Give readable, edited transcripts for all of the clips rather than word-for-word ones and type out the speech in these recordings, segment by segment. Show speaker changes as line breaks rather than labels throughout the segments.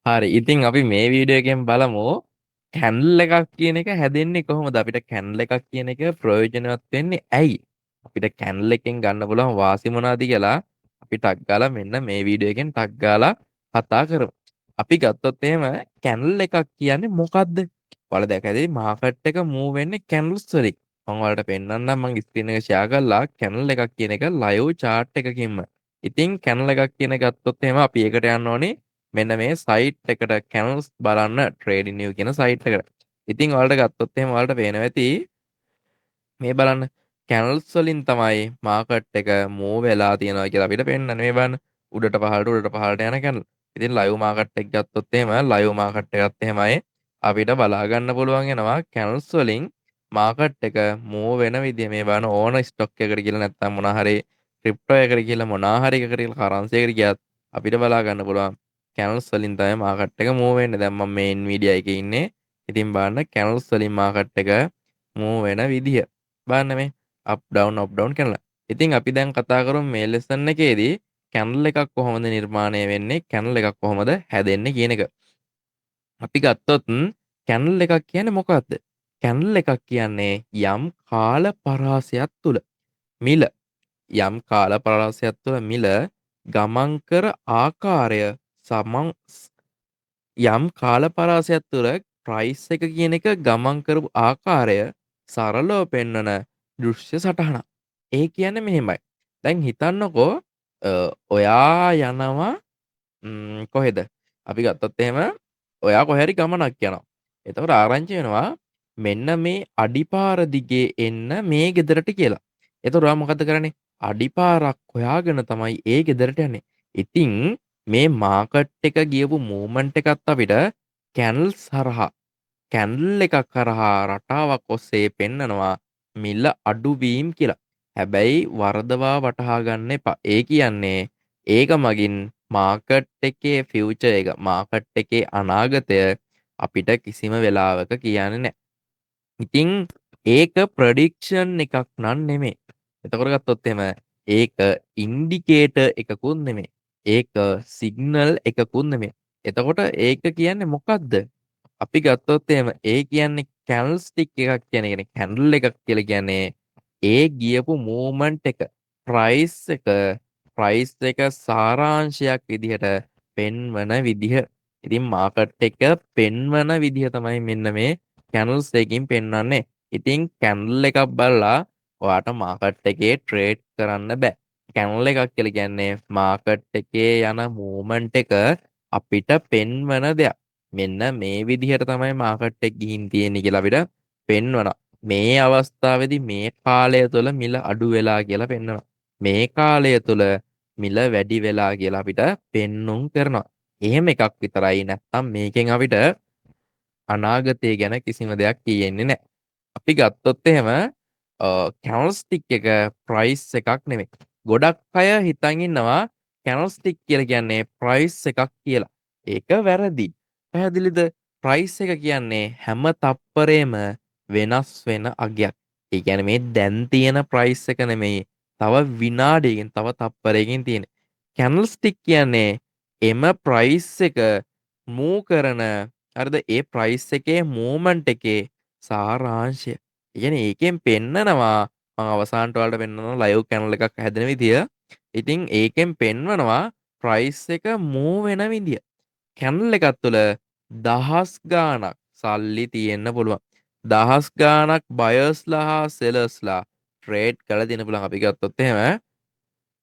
හරි. ඉතින් අපි මේ වීඩියෝ එකෙන් බලමු කැන්ඩල් එකක් කියන එක හැදෙන්නේ කොහොමද? අපිට කැන්ඩල් එකක් කියන එක ප්‍රයෝජනවත් වෙන්නේ ඇයි? අපිට කැන්ඩල් එකෙන් ගන්න පුළුවන් වාසි මොනවාද කියලා අපි ටක් ගාලා මෙන්න මේ වීඩියෝ එකෙන් ටක් ගාලා කතා කරමු. අපි ගත්තොත් එහෙම කැන්ඩල් එකක් කියන්නේ මොකද්ද? ඔයාලා දැක ඇති මාකට් එක මූව් වෙන්නේ කැන්ඩල්ස් වලින්. මම ඔයාලට පෙන්නන්නම් මම ස්ක්‍රීන් එක ෂෙයා කරලා කැන්ඩල් එකක් කියන එක ලයිව් chart එකකින්ම. ඉතින් කැන්ඩල් එකක් කියන ගත්තොත් එහෙම අපි ඒකට යන්න ඕනේ මෙන්න මේ සයිට් එකට කැනල්ස් බලන්න ට්‍රේඩින් නිව් කියන සයිට් එකට. ඉතින් ඔයාලට ගත්තොත් එහෙම ඔයාලට පේනවා ඇති මේ බලන්න කැනල්ස් වලින් තමයි මාකට් එක මූව් වෙලා තියෙනවා කියලා අපිට පෙන්නන්නේ. මේ බලන්න උඩට පහළට යන කැනල්. ඉතින් ලයිව් මාකට් එක ගත්තොත් එහෙම ලයිව් මාකට් එකත් එහෙමයි අපිට බලා ගන්න පුළුවන් වෙනවා කැනල්ස් වලින් මාකට් එක මූව් වෙන විදිය. මේ බලන්න ඕන ස්ටොක් එකකට කියලා නැත්නම් මොනවා හරි ක්‍රිප්ටෝ එකකට කියලා මොනවා හරි එකකට කියලා කරන්සි එකකට ගියත් අපිට බලා ගන්න පුළුවන් කැනල්ස් වලින් තමයි මාකට් එක මූව් වෙන්නේ. දැන් මම මේ Nvidia එකේ ඉන්නේ. ඉතින් බලන්න කැනල්ස් වලින් මාකට් එක මූව් වෙන විදිය. බලන්න මේ අප් ඩවුන් කැනල. ඉතින් අපි දැන් කතා කරමු මේ ලෙසන් එකේදී කැනල් එකක් කොහොමද නිර්මාණය වෙන්නේ, කැනල් එකක් කොහොමද හැදෙන්නේ කියන එක. අපි ගත්තොත් කැනල් එකක් කියන්නේ මොකක්ද? කැනල් එකක් කියන්නේ යම් කාල පරාසයක් තුල මිල යම් කාල පරාසයක් තුළ මිල ගමන් කර ආකාරය සමන් යම් කාල පරාසයක් තුළ ප්‍රයිස් එක කියන එක ගමන් කරපු ආකාරය සරලව පෙන්වන දෘශ්‍ය සටහනක්. ඒ කියන්නේ මෙහෙමයි. දැන් හිතන්නකෝ ඔයා යනවා කොහෙද? අපි ගත්තොත් එහෙම ඔයා කොහේ හරි ගමනක් යනවා. එතකොට ආරංචි වෙනවා මෙන්න මේ අඩිපාර දිගේ එන්න මේ ගෙදරට කියලා. එතකොට ඔයා මොකද කරන්නේ? අඩිපාරක් හොයාගෙන තමයි ඒ ගෙදරට යන්නේ. ඉතින් මේ මාකට් එක ගියපු මූව්මන්ට් එකත් අපිට කැනල්ස් හරහා කැන්ඩල් එකක් කරහා රටාවක් ඔස්සේ පෙන්නනවා මිල අඩුවීම් කියලා. හැබැයි වරදවා වටහා ගන්න එපා. ඒ කියන්නේ ඒක මගින් මාකට් එකේ ෆියුචර් එක මාකට් එකේ අනාගතය අපිට කිසිම වෙලාවක කියන්නේ නැහැ. ඉතින් ඒක ප්‍රඩික්ෂන් එකක් නන් නෙමේ. එතකොට ගත්තොත් එහෙම ඒක ඉන්ඩිකේටර් එකකුත් නෙමේ. ඒක සිග්නල් එකකුත් නෙමේ. එතකොට ඒක කියන්නේ මොකද්ද? අපි ගත්තොත් එහෙම ඒ කියන්නේ කැන්ඩල්ස්ටික් එකක් කියන එකනේ. කැන්ඩල් එකක් කියලා කියන්නේ ඒ ගියපු මූවමන්ට් එක ප්‍රයිස් එක සාරාංශයක් විදිහට පෙන්වන විදිහ. ඉතින් මාකට් එක පෙන්වන විදිහ තමයි මෙන්න මේ කැනල්ස් එකකින් පෙන්වන්නේ. ඉතින් කැන්ඩල් එකක් බලලා ඔයාට මාකට් එකේ ට්‍රේඩ් කරන්න බෑ. කැනල් එකක් කියලා කියන්නේ මාකට් එකේ යන මූවමන්ට් එක අපිට පෙන්වන දෙයක්. මෙන්න මේ විදිහට තමයි මාකට් එක ගිහින් තියෙන්නේ කියලා අපිට පෙන්වනවා. මේ අවස්ථාවේදී මේ කාලය තුළ මිල අඩු වෙලා කියලා පෙන්වනවා. මේ කාලය තුළ මිල වැඩි වෙලා කියලා අපිට පෙන්눔 කරනවා. එහෙම එකක් විතරයි. නැත්තම් මේකෙන් අපිට අනාගතය ගැන කිසිම දෙයක් තියෙන්නේ නැහැ. අපි ගත්තොත් එහෙම කැනල්ස්ටික් එක ප්‍රයිස් එකක් නෙමෙයි. ගොඩක් අය හිතන් ඉන්නවා කැනල්ස්ටික් කියලා කියන්නේ ප්‍රයිස් එකක් කියලා. ඒක වැරදි. පැහැදිලිද? ප්‍රයිස් එක කියන්නේ හැම තප්පරේම වෙනස් වෙන අගයක්. ඒ කියන්නේ මේ දැන් තියෙන ප්‍රයිස් එක නෙමෙයි. තව විනාඩියකින් තව තප්පරයකින් තියෙන. කැනල්ස්ටික් කියන්නේ එම ප්‍රයිස් එක මූව් කරන හරිද? ඒ ප්‍රයිස් එකේ මූවමන්ට් එකේ සාරාංශය. ඒ කියන්නේ ඒකෙන් පෙන්නනවා මම අවසානට ඔයාලට පෙන්නනවා ලයිව් කැනල් එකක් හැදෙන විදිය. ඉතින් ඒකෙන් පෙන්වනවා ප්‍රයිස් එක මූව් වෙන විදිය. කැනල් එකක් තුළ දහස් ගාණක් සල්ලි තියෙන්න පුළුවන්. දහස් ගාණක් බයර්ස්ලා හා සෙලර්ස්ලා ට්‍රේඩ් කරලා දෙන්න පුළුවන්. අපි ගත්තොත් එහෙම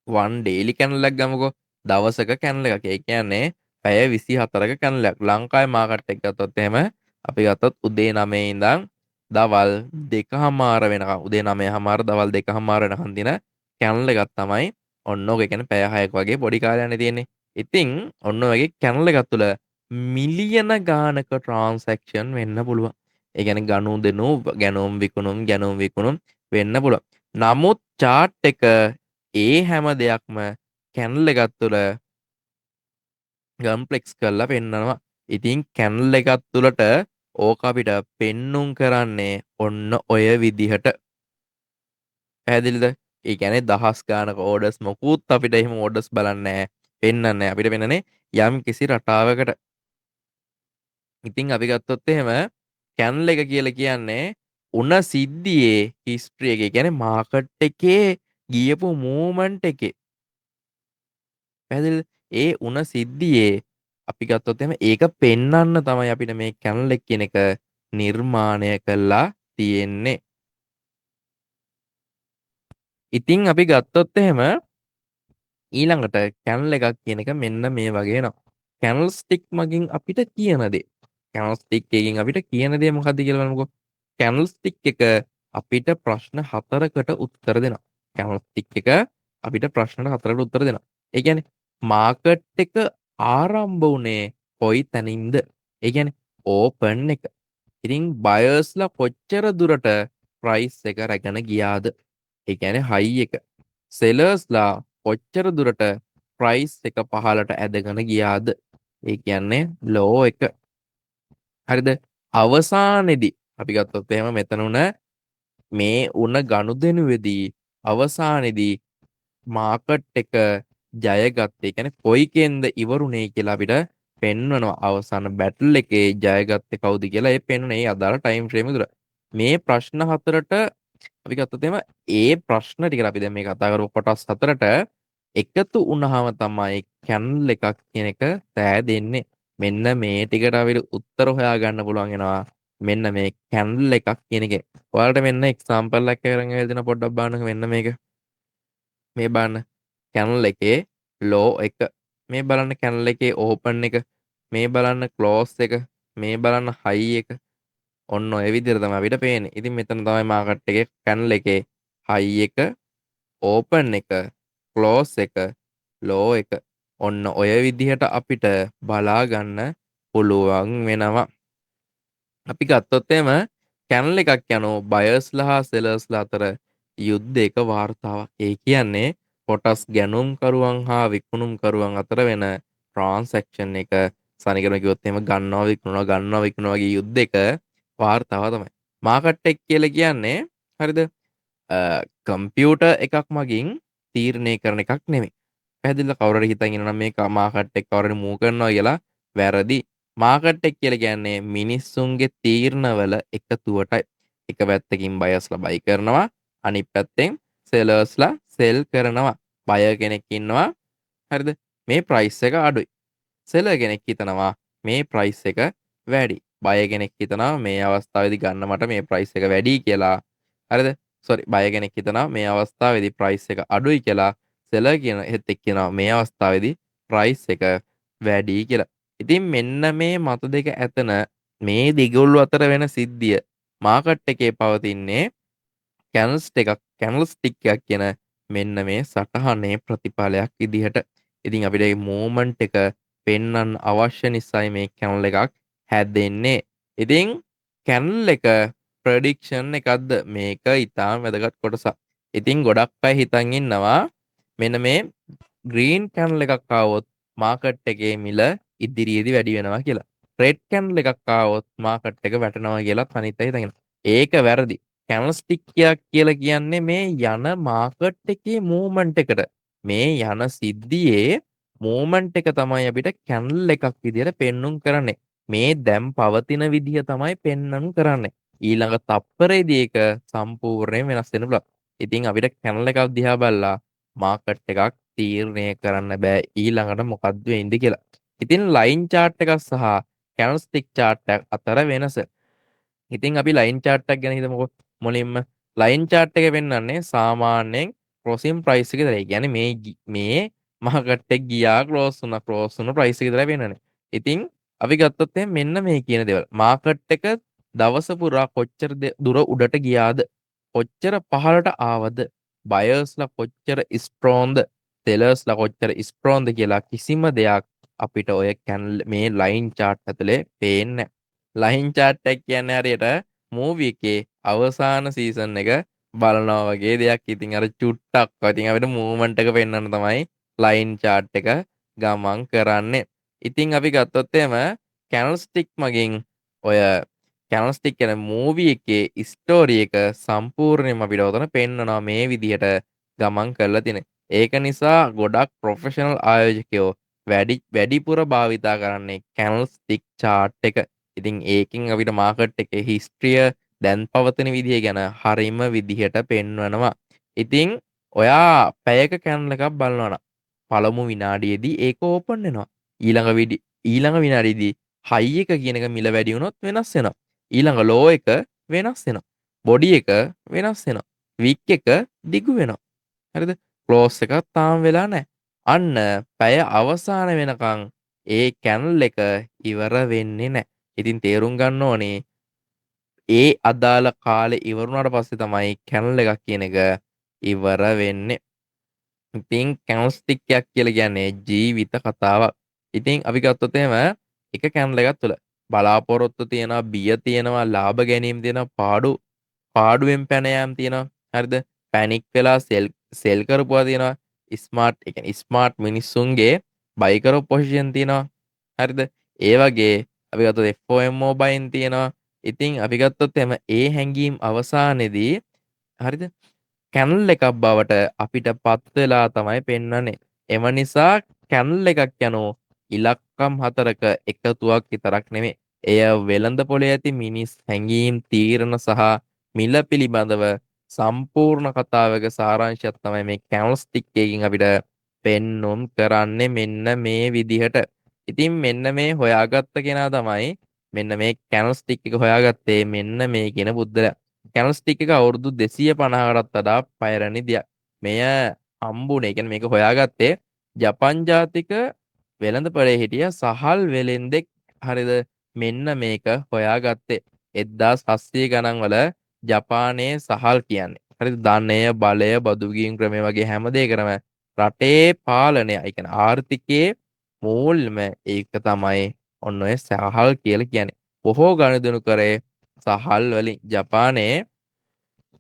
වන් ඩේලි කැනල් එකක් ගමුකෝ. දවසක කැනල් එකක්. ඒ කියන්නේ පැය 24ක කැනල් එකක්. ලංකාවේ මාකට් එක ගත්තොත් එහෙම අපි ගත්තොත් උදේ 9 ඉඳන් දවල් 2:00 වෙනකම් උදේ 9:00 දවල් 2:00 වෙනකම් දින කැනල් එකක් තමයි ඔන්න ඔක. කියන්නේ පැය 6ක් වගේ පොඩි කාලයක්නේ තියෙන්නේ. ඉතින් ඔන්න ඔය වගේ කැනල් එකක් තුළ මිලියන ගානක ට්‍රාන්සැක්ෂන් වෙන්න පුළුවන්. ඒ කියන්නේ ගනු දෙනු ගැනුම් විකුණුම් වෙන්න පුළුවන්. නමුත් chart එක ඒ හැම දෙයක්ම කැනල් එකක් තුළ කම්ප්ලෙක්ස් කරලා පෙන්නනවා. ඉතින් කැනල් එකක් තුළට ඕක අපිට පෙන්눔 කරන්නේ ඔන්න ඔය විදිහට. පැහැදිලිද? ඒ කියන්නේ දහස් ගානක ඕඩර්ස් මොකුත් අපිට එහෙම ඕඩර්ස් බලන්නේ නැහැ. පෙන්වන්නේ නැහැ. අපිට පෙන්වන්නේ යම් කිසි රටාවකට ඉතින් අපි ගත්තොත් එහෙම කැනල් එක කියලා කියන්නේ උන සිද්ධියේ හිස්ටරි එක. ඒ කියන්නේ මාකට් එකේ ගියපු මූවමන්ට් එකේ පැහැදිලිද? ඒ උන සිද්ධියේ අපි ගත්තොත් එහෙම ඒක පෙන්වන්න තමයි අපිට මේ කැනල් එක කියන එක නිර්මාණය කළා තියෙන්නේ. ඉතින් අපි ගත්තොත් එහෙම ඊළඟට කැනල් එකක් කියන එක මෙන්න මේ වගේ එනවා. කැනල් ස්ටික් මගින් අපිට කියන දේ. කැනල් ස්ටික් එකකින් අපිට කියන දේ මොකද්ද කියලා බලමුකෝ. කැනල් ස්ටික් එක අපිට ප්‍රශ්න 4කට උත්තර දෙනවා. කැනල් ස්ටික් එක අපිට ප්‍රශ්න 4කට උත්තර දෙනවා. ඒ කියන්නේ මාකට් එක ආරම්භ වුණේ කොයි තැනින්ද? ඒ කියන්නේ ඕපන් එක. ඉතින් බයර්ස්ලා කොච්චර දුරට ප්‍රයිස් එක රැගෙන ගියාද? ඒ කියන්නේ හයි එක. සෙලර්ස්ලා කොච්චර දුරට ප්‍රයිස් එක පහළට ඇදගෙන ගියාද? ඒ කියන්නේ ලෝ එක. හරිද? අවසානයේදී අපි ගත්තොත් එහෙම මෙතන උන මේ උන ගනුදෙනුවේදී අවසානයේදී මාකට් එක ජයගත්තේ. ඒ කියන්නේ කොයිකෙන්ද ඉවරුනේ කියලා අපිට පෙන්වනවා. අවසාන බැටල් එකේ ජයගත්තේ කවුද කියලා ඒ පෙන්වන ඒ අදාළ ටයිම් ෆ්‍රේම් එක තුර. මේ ප්‍රශ්න හතරට අපි ගත්තොත් එහෙම ඒ ප්‍රශ්න ටික අපි දැන් මේ කතා කරපු කොටස් හතරට එකතු වුණාම තමයි කැනල් එකක් කියන එක තෑදෙන්නේ. මෙන්න මේ ටිකට අපිට උත්තර හොයාගන්න පුළුවන් වෙනවා. මෙන්න මේ කැනල් එකක් කියන එකේ. ඔයාලට මෙන්න එක්සාම්පල් එකක් අරන් දෙන්න පොඩ්ඩක් බලන්න මෙන්න මේක. මේ බලන්න කැනල් එකේ ලෝ එක. මේ බලන්න කැනල් එකේ ඕපන් එක. මේ බලන්න ක්ලෝස් එක. මේ බලන්න හයි එක. ඔන්න ඔය විදිහට තමයි අපිට පේන්නේ. ඉතින් මෙතන තමයි මාකට් එකේ කැනල් එකේ හයි එක, ඕපන් එක, ක්ලෝස් එක, ලෝ එක. ඔන්න ඔය විදිහට අපිට බලා ගන්න පුළුවන් වෙනවා. අපි ගත්තොත් එහෙම කැනල් එකක් යනෝ බයර්ස්ලා හා සෙලර්ස්ලා අතර යුද්ධයක වාර්තාවක්. ඒ කියන්නේ කොටස් ගැනුම්කරුවන් හා විකුණුම්කරුවන් අතර වෙන ට්‍රාන්සැක්ෂන් එක සනිකරම කිව්වොත් එහෙම ගන්නවා විකුණනවා වගේ යුද්ධයක වාර්තාව තමයි. මාකට් එක කියලා කියන්නේ හරිද? කම්පියුටර් එකක් මගින් තීරණය කරන එකක් නෙමෙයි. පැහැදිලිද? කවුරු හරි හිතන් ඉන්නවා නම් මේ මාකට් එක කවුරු හරි මූව් කරනවා කියලා වැරදි. මාකට් එක කියලා කියන්නේ මිනිස්සුන්ගේ තීරණවල එකතුවටයි. එක පැත්තකින් බයර්ස්ලා බයි කරනවා, අනිත් පැත්තෙන් සෙලර්ස්ලා සෙල් කරනවා. බයර් කෙනෙක් ඉන්නවා. හරිද? මේ ප්‍රයිස් එක අඩුයි. සෙලර් කෙනෙක් හිතනවා මේ ප්‍රයිස් එක වැඩි. බයර් කෙනෙක් හිතනවා මේ අවස්ථාවේදී ගන්න මට මේ ප්‍රයිස් එක වැඩි කියලා. හරිද? සෝරි බයර් කෙනෙක් හිතනවා මේ අවස්ථාවේදී ප්‍රයිස් එක අඩුයි කියලා. සෙලර් කියන හෙත් එක්ක කියනවා මේ අවස්ථාවේදී ප්‍රයිස් එක වැඩි කියලා. ඉතින් මෙන්න මේ මත දෙක ඇතන මේ දෙගොල්ලෝ අතර වෙන සිද්ධිය මාකට් එකේ පවතින්නේ කැනල්ස් ටික් එකක් කියන මෙන්න මේ සටහනේ ප්‍රතිඵලයක් විදිහට. ඉතින් අපිට මේ මූවමන්ට් එක පෙන්වන්න අවශ්‍ය නිසායි මේ කැනල් එකක් හැදෙන්නේ. ඉතින් කැනල් එක ප්‍රෙඩික්ෂන් එකක්ද මේක ඉතාම වැදගත් කොටසක්. ඉතින් ගොඩක් අය හිතන් ඉන්නවා මෙන්න මේ ග්‍රීන් කැනල් එකක් ආවොත් මාකට් එකේ මිල ඉදිරියේදී වැඩි වෙනවා කියලා. රෙඩ් කැනල් එකක් ආවොත් මාකට් එක වැටෙනවා කියලා අනිත් අය හිතන් ඉන්නවා. ඒක වැරදි. කැනල්ස්ටික් කියලා කියන්නේ මේ යන මාකට් එකේ මූවමන්ට් එකට. මේ යන සිද්ධියේ මූවමන්ට් එක තමයි අපිට කැනල් එකක් විදිහට පෙන්눔 කරන්නේ. මේ දැන් පවතින විදිහ තමයි පෙන්눔 කරන්නේ. ඊළඟ තප්පරේදී ඒක සම්පූර්ණයෙන් වෙනස් වෙන්න පුළුවන්. ඉතින් අපිට කැනල් එකක් දිහා බලලා මාකට් එකක් තීරණය කරන්න බෑ ඊළඟට මොකද්ද වෙන්නේ කියලා. ඉතින් ලයින් chart එකක් සහ කැනල්ස්ටික් chart එක අතර වෙනස. ඉතින් අපි ලයින් chart එකක් ගැන හිතමුකෝ. මුලින්ම ලයින් chart එක පෙන්වන්නේ සාමාන්‍යයෙන් ක්ලොසින් ප්‍රයිස් එක විතරයි. කියන්නේ මේ මාකට් එක ගියා ක්ලෝස් වුණ ප්‍රයිස් එක විතරයි පෙන්වන්නේ. ඉතින් අපි ගත්තොත් මෙන්න මේ කියන දේවල්. මාකට් එක දවස පුරා කොච්චර දුර උඩට ගියාද? කොච්චර පහළට ආවද? බයර්ස්ලා කොච්චර ස්ට්‍රෝන්ද? සෙලර්ස්ලා කොච්චර ස්ට්‍රෝන්ද කියලා කිසිම දෙයක් අපිට ඔය මේ ලයින් chart ඇතුලේ පේන්නේ නැහැ. ලයින් chart එක කියන්නේ හරියට මූවි එකේ අවසාන සීසන් එක බලනවා වගේ දෙයක්. ඉතින් අර චුට්ටක් ඉතින් අපිට මූවමන්ට් එක පෙන්වන්න තමයි ලයින් chart එක ගමන් කරන්නේ. ඉතින් අපි ගත්තොත් එහෙම කැනල්ස්ටික් මගින් ඔය කැනල්ස්ටික් කියන මූවි එකේ ස්ටෝරි එක සම්පූර්ණයෙන්ම අපිට උතන පෙන්වනවා මේ විදිහට ගමන් කරලා තියෙන. ඒක නිසා ගොඩක් ප්‍රොෆෙෂනල් ආයෝජකයෝ වැඩිපුර භාවිතා කරන්නේ කැනල්ස්ටික් chart එක. ඉතින් ඒකෙන් අපිට මාකට් එකේ හිස්ට්‍රිය දැන් පවතින විදිහ ගැන හරිම විදිහට පෙන්වනවා. ඉතින් ඔයා පැයක කැනල් එකක් බලනවා නම් පළමු විනාඩියේදී ඒක ඕපන් වෙනවා. ඊළඟ විනාඩියේදී හයි එක කියන එක මිල වැඩි වුණොත් වෙනස් වෙනවා. ඊළඟ ලෝ එක වෙනස් වෙනවා. බොඩි එක වෙනස් වෙනවා. වික් එක දිගු වෙනවා. හරිද? ක්ලෝස් එකක් තාම වෙලා නැහැ. අන්න පැය අවසාන වෙනකන් ඒ කැනල් එක ඉවර වෙන්නේ නැහැ. ඉතින් තේරුම් ගන්න ඕනේ ඒ අදාළ කාලේ ඉවර වුණාට පස්සේ තමයි කැනල් එකක් කියන එක ඉවර වෙන්නේ. ඉතින් කැනස්ටික් එකක් කියලා කියන්නේ ජීවිත කතාවක්. ඉතින් අපි ගත්තොත් එහෙම එක කැනල් එකක් තුළ බලාපොරොත්තු තියෙනවා, බිය තියෙනවා, ලාභ ගැනීම තියෙනවා, පාඩුවෙන් පැන යාම තියෙනවා. හරිද? පැනික් වෙලා සෙල් කරපුවා තියෙනවා. ඒ කියන්නේ ස්මාර්ට් මිනිස්සුන්ගේ බයි කරපු පොසිෂන් තියෙනවා. හරිද? ඒ වගේ අපි ගත්තොත් FOMO බයින් තියෙනවා. ඉතින් අපි ගත්තොත් එහෙම ඒ හැංගීම් අවසානයේදී හරිද? කැනල් එකක් බවට අපිට පත් වෙලා තමයි පෙන්වන්නේ. එම නිසා කැනල් එකක් යනු ඉලක්කම් හතරක එකතුවක් විතරක් නෙමෙයි. එය වෙළඳ පොලේ ඇති මිනිස් හැඟීම් තීරණ සහ මිල පිළිබඳව සම්පූර්ණ කතාවක සාරාංශයක් තමයි මේ කැනල් ස්ටික් එකකින් අපිට පෙන්눔 කරන්නේ මෙන්න මේ විදිහට. ඉතින් මෙන්න මේ හොයාගත්ත කෙනා තමයි මෙන්න මේ කැනල් ස්ටික් එක හොයාගත්තේ මෙන්න මේ කියන බුද්ධලා. කැනස්ටික් එක අවුරුදු 250කටත් වඩා පයරණි දෙයක්. මෙය හම්බුනේ කියන්නේ මේක හොයාගත්තේ ජපන් ජාතික වෙළඳපොලේ හිටිය සහල් වෙලෙන්දෙක්. හරිද? මෙන්න මේක හොයාගත්තේ 1700 ගණන් වල ජපානයේ සහල් කියන්නේ. හරිද? ධනය, බලය, බදු ගීම් ක්‍රමය වගේ හැම දෙයකටම රටේ පාලනය, ඒ කියන්නේ ආර්ථිකයේ මූල්‍යම ඒක තමයි ඔන්න ඔය සහල් කියලා කියන්නේ. බොහෝ ගනුදෙනු කරේ සහල් වලින් ජපානයේ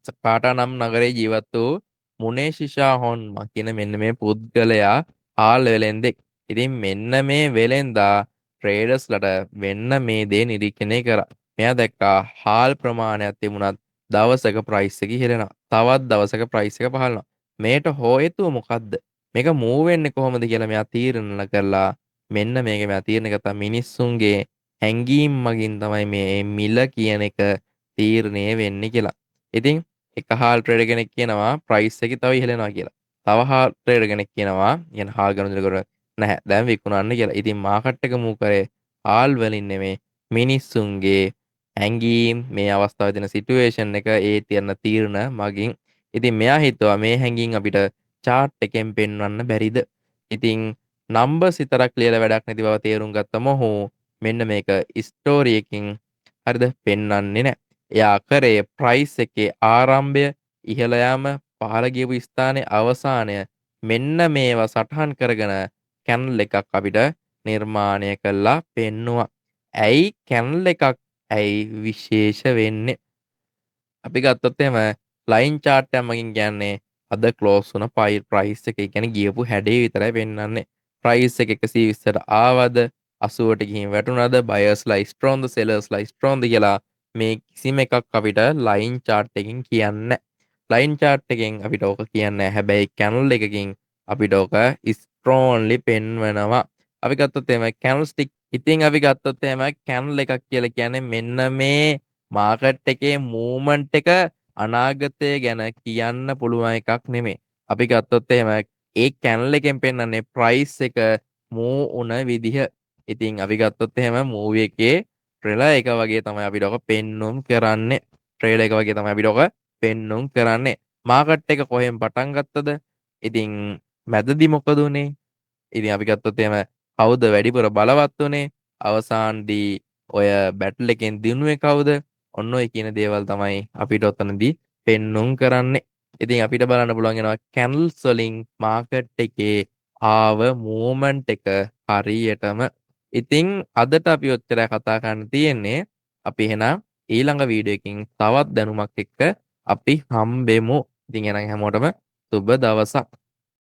සකාටා නම් නගරේ ජීවත් වූ මුනේෂිෂා හොන්මා කියන මෙන්න මේ පුද්ගලයා හාල් වෙලෙන්දෙක්. ඉතින් මෙන්න මේ වෙලෙන්දා ට්‍රේඩර්ස්ලට වෙන්න මේ දේ නිරීක්ෂණය කරා. මෙයා දැක්කා හාල් ප්‍රමාණයක් තිබුණත් දවසක ප්‍රයිස් එක ඉහළනවා. තවත් දවසක ප්‍රයිස් එක පහළනවා. මේට හේතුව මොකද්ද? මේක මූව් වෙන්නේ කොහොමද කියලා මෙයා තීරණ කරලා මෙන්න මේක මෙයා තීරණ ගත්තා මිනිස්සුන්ගේ හැඟීම් මගින් තමයි මේ මිල කියන එක තීරණය වෙන්නේ කියලා. ඉතින් එක හාල් ට්‍රේඩර් කෙනෙක් කියනවා ප්‍රයිස් එක තව ඉහළනවා කියලා. තව හාල් ට්‍රේඩර් කෙනෙක් කියනවා يعني හාල් ගනුදෙනු කර නැහැ දැන් විකුණන්න කියලා. ඉතින් මාකට් එක මූව් කරේ හාල් වලින් නෙමෙයි මිනිස්සුන්ගේ හැඟීම් මේ අවස්ථාවේ තියෙන සිටුේෂන් එක ඒ තියෙන තීරණ මගින්. ඉතින් මෙයා හිතුවා මේ හැඟීම් අපිට chart එකෙන් පෙන්වන්න බැරිද? ඉතින් නම්බර්ස් විතරක් ලියලා වැඩක් නැති බව තේරුම් ගත්ත මොහු මෙන්න මේක ස්ටෝරි එකකින් හරිද පෙන්වන්නේ නැහැ. එයා කරේ ප්‍රයිස් එකේ ආරම්භය ඉහළ යාම පහළ ගියපු ස්ථානයේ අවසානය මෙන්න මේවා සටහන් කරගෙන කැනල් එකක් අපිට නිර්මාණය කළා පෙන්නවා. ඇයි කැනල් එකක් ඇයි විශේෂ වෙන්නේ? අපි ගත්තොත් එහෙම ලයින් chart එකක් මගින් කියන්නේ අද ක්ලෝස් වුණ ප්‍රයිස් එක. ඒ කියන්නේ ගියපු හැඩේ විතරයි පෙන්වන්නේ. ප්‍රයිස් එක 120ට ආවද 80ට ගිහින් වැටුණාද බයර්ස්ලා ස්ට්‍රෝන්ද සෙලර්ස්ලා ස්ට්‍රෝන්ද කියලා මේ කිසිම එකක් අපිට ලයින් chart එකකින් කියන්නේ ලයින් chart එකෙන් අපිට ඕක කියන්නේ හැබැයි කැනල් එකකින් අපිට ඕක ස්ට්‍රෝන්ලි පෙන්වනවා. අපි ගත්තොත් එහෙම කැනල් ස්ටික්. ඉතින් අපි ගත්තොත් එහෙම කැනල් එකක් කියලා කියන්නේ මෙන්න මේ මාකට් එකේ මූවමන්ට් එක අනාගතය ගැන කියන්න පුළුවන් එකක් නෙමෙයි. අපි ගත්තොත් එහෙම ඒ කැනල් එකෙන් පෙන්වන්නේ ප්‍රයිස් එක මූව් වුණ විදිහ. ඉතින් අපි ගත්තොත් එහෙම මූවි එකේ ට්‍රේලර් එක වගේ තමයි අපිට ඔක පෙන්눔 කරන්නේ. ට්‍රේලර් එක වගේ තමයි අපිට ඔක පෙන්눔 කරන්නේ. මාකට් එක කොහෙන් පටන් ගත්තද? ඉතින් මැදදි මොකද උනේ? ඉතින් අපි ගත්තොත් එහෙම කවුද වැඩිපුර බලවත් උනේ? අවසානදී ඔය බැටල් එකෙන් දිනුවේ කවුද? ඔන්න ඔය කියන දේවල් තමයි අපිට ඔතනදී පෙන්눔 කරන්නේ. ඉතින් අපිට බලන්න පුළුවන් වෙනවා කැනල්ස් වලින් මාකට් එකේ ආව මූවමන්ට් එක හරියටම. ඉතින් අදට අපි ඔච්චරයි කතා කරන්න තියෙන්නේ. අපි එහෙනම් ඊළඟ වීඩියෝ එකකින් තවත් දැනුමක් එක්ක අපි හම්බෙමු. ඉතින් එහෙනම් හැමෝටම සුබ දවසක්.